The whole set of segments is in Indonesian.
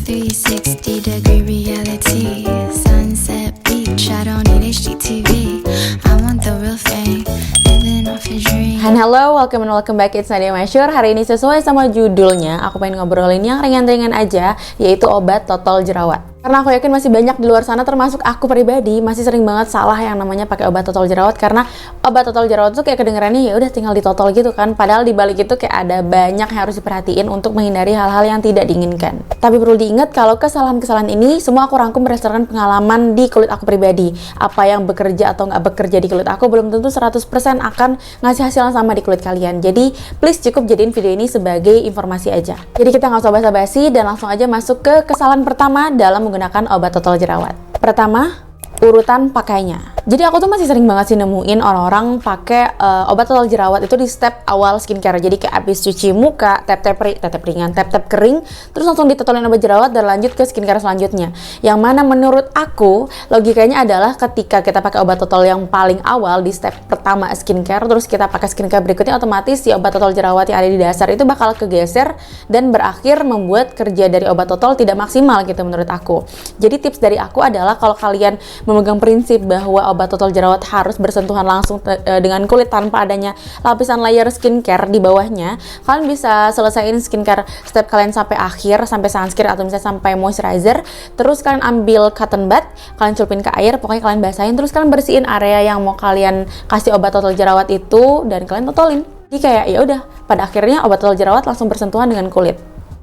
360-degree reality. Sunset beach, I don't need HGTV. I want the real thing, living off a dream. And hello, welcome back, it's Nadia Masyur. Hari ini sesuai sama judulnya, aku pengen ngobrolin yang ringan-ringan aja, yaitu obat totol jerawat. Karena aku yakin masih banyak di luar sana, termasuk aku pribadi, masih sering banget salah yang namanya pakai obat totol jerawat. Karena obat totol jerawat tuh kayak kedengarannya ya udah tinggal ditotol gitu kan. Padahal di balik itu kayak ada banyak yang harus diperhatiin untuk menghindari hal-hal yang tidak diinginkan. Tapi perlu diingat kalau kesalahan-kesalahan ini semua aku rangkum berdasarkan pengalaman di kulit aku pribadi. Apa yang bekerja atau nggak bekerja di kulit aku belum tentu 100% akan ngasih hasil yang sama di kulit kalian. Jadi please cukup jadiin video ini sebagai informasi aja. Jadi kita nggak usah basa-basi dan langsung aja masuk ke kesalahan pertama dalam menggunakan obat totol jerawat. Pertama, urutan pakainya. Jadi aku tuh masih sering banget sih nemuin orang-orang pakai obat totol jerawat itu di step awal skincare. Jadi kayak abis cuci muka, tap-tap ringan, tap-tap kering, terus langsung ditotolin obat jerawat dan lanjut ke skincare selanjutnya. Yang mana menurut aku logikanya adalah ketika kita pakai obat totol yang paling awal di step pertama skincare, terus kita pakai skincare berikutnya, otomatis si obat totol jerawat yang ada di dasar itu bakal kegeser dan berakhir membuat kerja dari obat totol tidak maksimal gitu menurut aku. Jadi tips dari aku adalah kalau kalian memegang prinsip bahwa obat totol jerawat harus bersentuhan langsung dengan kulit tanpa adanya lapisan layer skincare di bawahnya, kalian bisa selesaiin skincare step kalian sampai akhir, sampai sunscreen atau misalnya sampai moisturizer, terus kalian ambil cotton bud, kalian celupin ke air, pokoknya kalian basahin, terus kalian bersihin area yang mau kalian kasih obat totol jerawat itu dan kalian totolin. Jadi kayak ya udah, pada akhirnya obat totol jerawat langsung bersentuhan dengan kulit.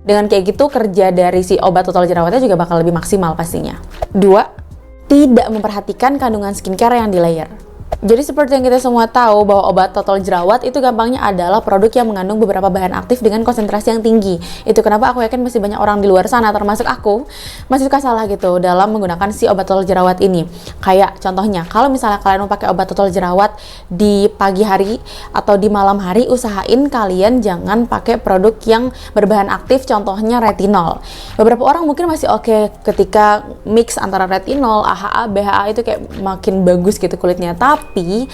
Dengan kayak gitu kerja dari si obat totol jerawatnya juga bakal lebih maksimal pastinya. 2, tidak memperhatikan kandungan skincare yang di layer. Jadi seperti yang kita semua tahu bahwa obat totol jerawat itu gampangnya adalah produk yang mengandung beberapa bahan aktif dengan konsentrasi yang tinggi. Itu kenapa aku yakin masih banyak orang di luar sana, termasuk aku, masih suka salah gitu dalam menggunakan si obat totol jerawat ini. Kayak contohnya, kalau misalnya kalian mau pakai obat totol jerawat di pagi hari atau di malam hari, usahain kalian jangan pakai produk yang berbahan aktif, contohnya retinol. Beberapa orang mungkin masih oke ketika mix antara retinol, AHA, BHA itu kayak makin bagus gitu kulitnya. Tapi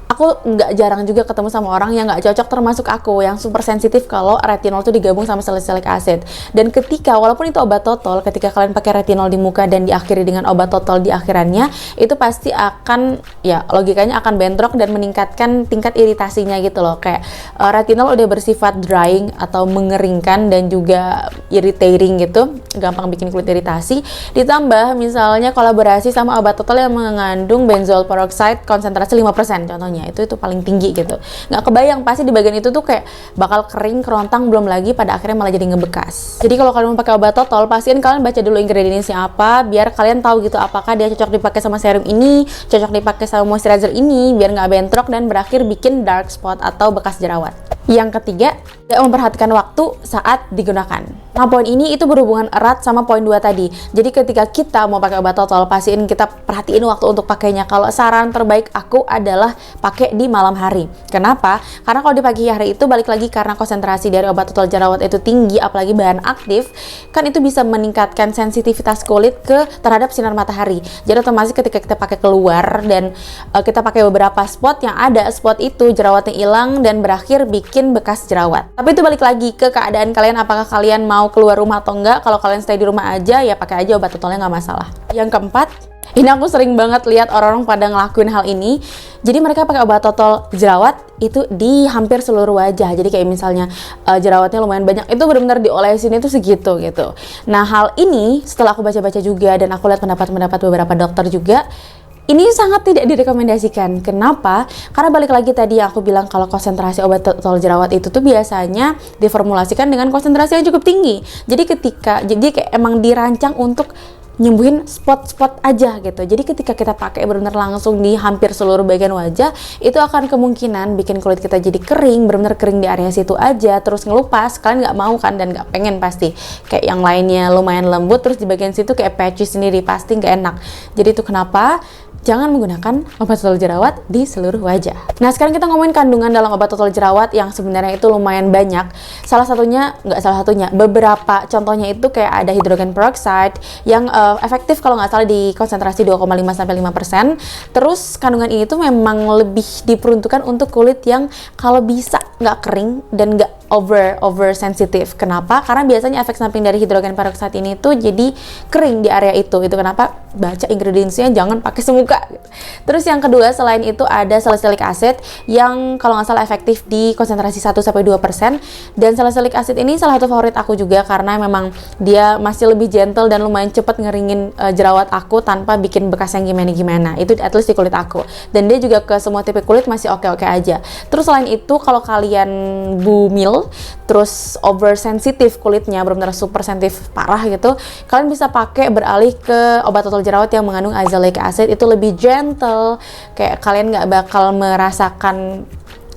aku nggak jarang juga ketemu sama orang yang nggak cocok, termasuk aku yang super sensitif kalau retinol tuh digabung sama salicylic acid. Dan ketika, walaupun itu obat totol, ketika kalian pakai retinol di muka dan diakhiri dengan obat totol di akhirannya, itu pasti akan, ya logikanya akan bentrok dan meningkatkan tingkat iritasinya gitu loh. Kayak retinol udah bersifat drying atau mengeringkan dan juga irritating gitu, gampang bikin kulit iritasi. Ditambah misalnya kolaborasi sama obat totol yang mengandung benzoyl peroxide konsentrasi 5% contohnya, itu paling tinggi gitu. Nggak kebayang pasti di bagian itu tuh kayak bakal kering, kerontang, belum lagi pada akhirnya malah jadi ngebekas. Jadi kalau kalian mau pakai obat totol, pastiin kalian baca dulu ingredientsnya apa, biar kalian tahu gitu apakah dia cocok dipakai sama serum ini, cocok dipakai sama moisturizer ini, biar nggak bentrok dan berakhir bikin dark spot atau bekas jerawat. Yang ketiga, tidak memperhatikan waktu saat digunakan. Nah, poin ini itu berhubungan erat sama poin 2 tadi. Jadi ketika kita mau pakai obat totol, pastiin kita perhatiin waktu untuk pakainya. Kalau saran terbaik aku adalah pakai di malam hari. Kenapa? Karena kalau di pagi hari itu balik lagi karena konsentrasi dari obat totol jerawat itu tinggi, apalagi bahan aktif, kan itu bisa meningkatkan sensitivitas kulit terhadap sinar matahari. Jadi otomatis ketika kita pakai keluar dan kita pakai beberapa spot yang ada spot itu jerawatnya hilang dan berakhir bikin bekas jerawat. Tapi itu balik lagi ke keadaan kalian, apakah kalian mau keluar rumah atau enggak. Kalau kalian stay di rumah aja, ya pakai aja obat totolnya, nggak masalah. Yang keempat, ini aku sering banget lihat orang-orang pada ngelakuin hal ini. Jadi mereka pakai obat totol jerawat itu di hampir seluruh wajah. Jadi kayak misalnya jerawatnya lumayan banyak, itu benar-benar diolesin itu segitu gitu. Nah, hal ini setelah aku baca-baca juga dan aku lihat pendapat beberapa dokter juga, ini sangat tidak direkomendasikan. Kenapa? Karena balik lagi tadi yang aku bilang kalau konsentrasi obat totol jerawat itu tuh biasanya diformulasikan dengan konsentrasi yang cukup tinggi. Jadi kayak emang dirancang untuk nyembuhin spot-spot aja gitu. Jadi ketika kita pakai benar-benar langsung di hampir seluruh bagian wajah, itu akan kemungkinan bikin kulit kita jadi kering, benar-benar kering di area situ aja, terus ngelupas. Kalian nggak mau kan dan nggak pengen pasti. Kayak yang lainnya lumayan lembut, terus di bagian situ kayak patchy sendiri, pasti nggak enak. Jadi itu kenapa jangan menggunakan obat total jerawat di seluruh wajah. Nah, sekarang kita ngomongin kandungan dalam obat total jerawat yang sebenarnya itu lumayan banyak. Beberapa contohnya itu kayak ada hidrogen peroxide yang efektif kalau nggak salah di konsentrasi 2,5-5%. Terus kandungan ini tuh memang lebih diperuntukkan untuk kulit yang kalau bisa nggak kering dan nggak over sensitif. Kenapa? Karena biasanya efek samping dari hidrogen peroxide ini tuh jadi kering di area itu. Itu kenapa baca ingredientsnya jangan pakai semuka. Terus yang kedua, selain itu ada salicylic acid yang kalau nggak salah efektif di konsentrasi 1-2%. Dan salicylic acid ini salah satu favorit aku juga karena memang dia masih lebih gentle dan lumayan cepet ngeringin jerawat aku tanpa bikin bekas yang gimana-gimana. Itu at least di kulit aku. Dan dia juga ke semua tipe kulit masih oke-oke aja. Terus selain itu, kalau kalian bumil terus oversensitif kulitnya, benar-benar super sensitif parah gitu, kalian bisa pakai beralih ke obat total jerawat yang mengandung azelaic acid. Itu lebih gentle, kayak kalian nggak bakal merasakan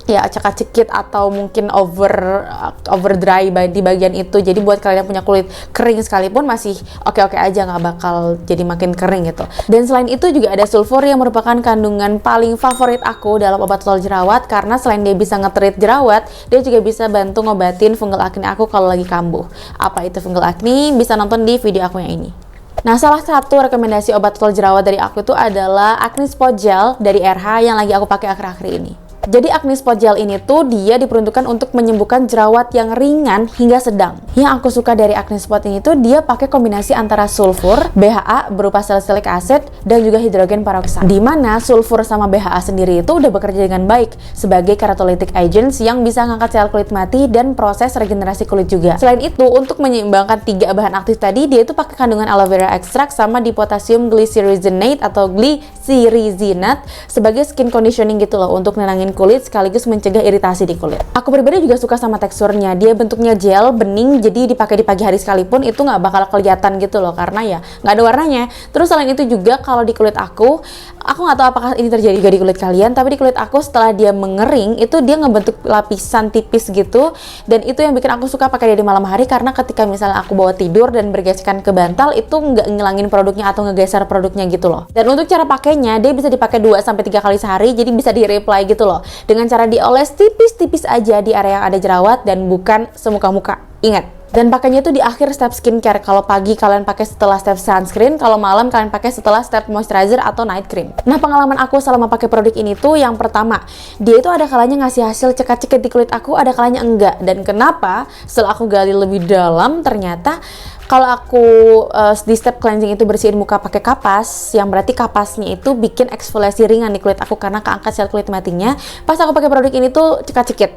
ya cekak-cekit atau mungkin over dry di bagian itu. Jadi buat kalian yang punya kulit kering sekalipun masih oke-oke aja, nggak bakal jadi makin kering gitu. Dan selain itu juga ada sulfur yang merupakan kandungan paling favorit aku dalam obat total jerawat, karena selain dia bisa nge-treat jerawat, dia juga bisa bantu ngobatin fungal acne aku kalau lagi kambuh. Apa itu fungal acne? Bisa nonton di video aku yang ini. Nah, salah satu rekomendasi obat total jerawat dari aku itu adalah Acne Spot Gel dari RH yang lagi aku pakai akhir-akhir ini. Jadi Acne Spot Gel ini tuh dia diperuntukkan untuk menyembuhkan jerawat yang ringan hingga sedang. Yang aku suka dari Acne Spot ini tuh dia pakai kombinasi antara sulfur, BHA berupa salicylic acid, dan juga hidrogen peroxide. Dimana sulfur sama BHA sendiri itu udah bekerja dengan baik sebagai keratolytic agents yang bisa ngangkat sel kulit mati dan proses regenerasi kulit juga. Selain itu, untuk menyeimbangkan 3 bahan aktif tadi, dia itu pakai kandungan aloe vera extract sama dipotassium glycerizinate atau glycerizinate sebagai skin conditioning gitu loh, untuk nenangin kulit sekaligus mencegah iritasi di kulit. Aku pribadi juga suka sama teksturnya. Dia bentuknya gel, bening, jadi dipakai di pagi hari sekalipun itu nggak bakal kelihatan gitu loh, karena ya nggak ada warnanya. Terus selain itu juga kalau di kulit aku nggak tahu apakah ini terjadi juga di kulit kalian, tapi di kulit aku setelah dia mengering itu dia ngebentuk lapisan tipis gitu, dan itu yang bikin aku suka pakai dia di malam hari, karena ketika misalnya aku bawa tidur dan bergesekan ke bantal itu nggak ngilangin produknya atau ngegeser produknya gitu loh. Dan untuk cara pakainya, dia bisa dipakai 2-3 kali sehari, jadi bisa di-reapply gitu loh, dengan cara dioles tipis-tipis aja di area yang ada jerawat dan bukan semuka-muka. Ingat. Dan pakainya itu di akhir step skincare. Kalau pagi kalian pakai setelah step sunscreen, kalau malam kalian pakai setelah step moisturizer atau night cream. Nah, pengalaman aku selama pakai produk ini tuh yang pertama, dia itu ada kalanya ngasih hasil cekak-cekik di kulit aku, ada kalanya enggak. Dan kenapa? Setelah aku gali lebih dalam, ternyata kalau aku di step cleansing itu bersihin muka pakai kapas, yang berarti kapasnya itu bikin eksfoliasi ringan di kulit aku karena keangkat sel kulit matinya. Pas aku pakai produk ini tuh cekak-cekit.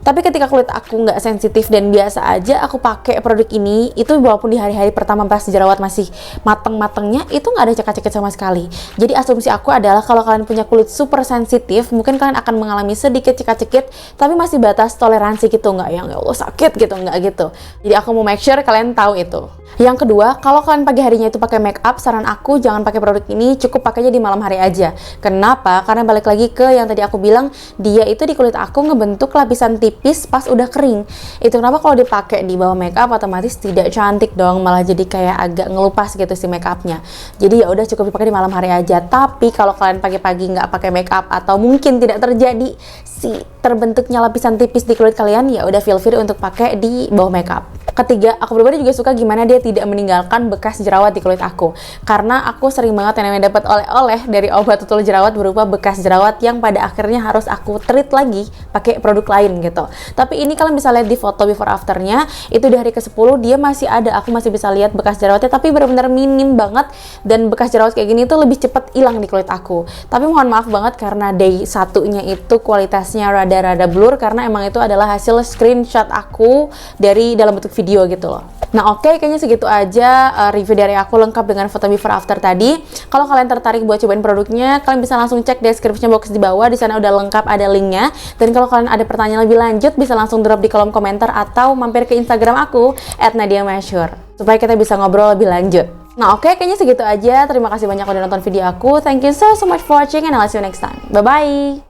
Tapi ketika kulit aku nggak sensitif dan biasa aja, aku pakai produk ini, itu walaupun di hari-hari pertama pas jerawat masih mateng-matengnya, itu nggak ada cekak-cekit sama sekali. Jadi asumsi aku adalah kalau kalian punya kulit super sensitif, mungkin kalian akan mengalami sedikit cekak-cekit, tapi masih batas toleransi gitu, nggak yang ya Allah sakit gitu, nggak gitu. Jadi aku mau make sure kalian tahu itu. Yang kedua, kalau kalian pagi harinya itu pakai make up, saran aku jangan pakai produk ini, cukup pakainya di malam hari aja. Kenapa? Karena balik lagi ke yang tadi aku bilang, dia itu di kulit aku ngebentuk lapisan tipis pas udah kering. Itu kenapa kalau dipakai di bawah make up otomatis tidak cantik dong, malah jadi kayak agak ngelupas gitu si make upnya. Jadi ya udah cukup dipakai di malam hari aja. Tapi kalau kalian pagi-pagi nggak pakai make up atau mungkin tidak terjadi si terbentuknya lapisan tipis di kulit kalian, ya udah feel free untuk pakai di bawah make up. Ketiga, aku pribadi juga suka gimana dia tidak meninggalkan bekas jerawat di kulit aku. Karena aku sering banget yang namanya dapat oleh-oleh dari obat total jerawat berupa bekas jerawat yang pada akhirnya harus aku treat lagi pakai produk lain gitu. Tapi ini kalian bisa lihat di foto before afternya, itu di hari ke-10 dia masih ada, aku masih bisa lihat bekas jerawatnya, tapi benar-benar minim banget, dan bekas jerawat kayak gini tuh lebih cepat hilang di kulit aku. Tapi mohon maaf banget karena day satunya itu kualitasnya rada-rada blur, karena emang itu adalah hasil screenshot aku dari dalam bentuk video gitu loh. Nah oke, kayaknya segitu aja review dari aku lengkap dengan foto before after tadi. Kalau kalian tertarik buat cobain produknya, kalian bisa langsung cek description box di bawah, di sana udah lengkap, ada linknya. Dan kalau kalian ada pertanyaan lebih lanjut, bisa langsung drop di kolom komentar atau mampir ke Instagram aku @nadiamasyhur supaya kita bisa ngobrol lebih lanjut. Nah oke, kayaknya segitu aja. Terima kasih banyak udah nonton video aku. Thank you so much for watching and I'll see you next time. Bye bye.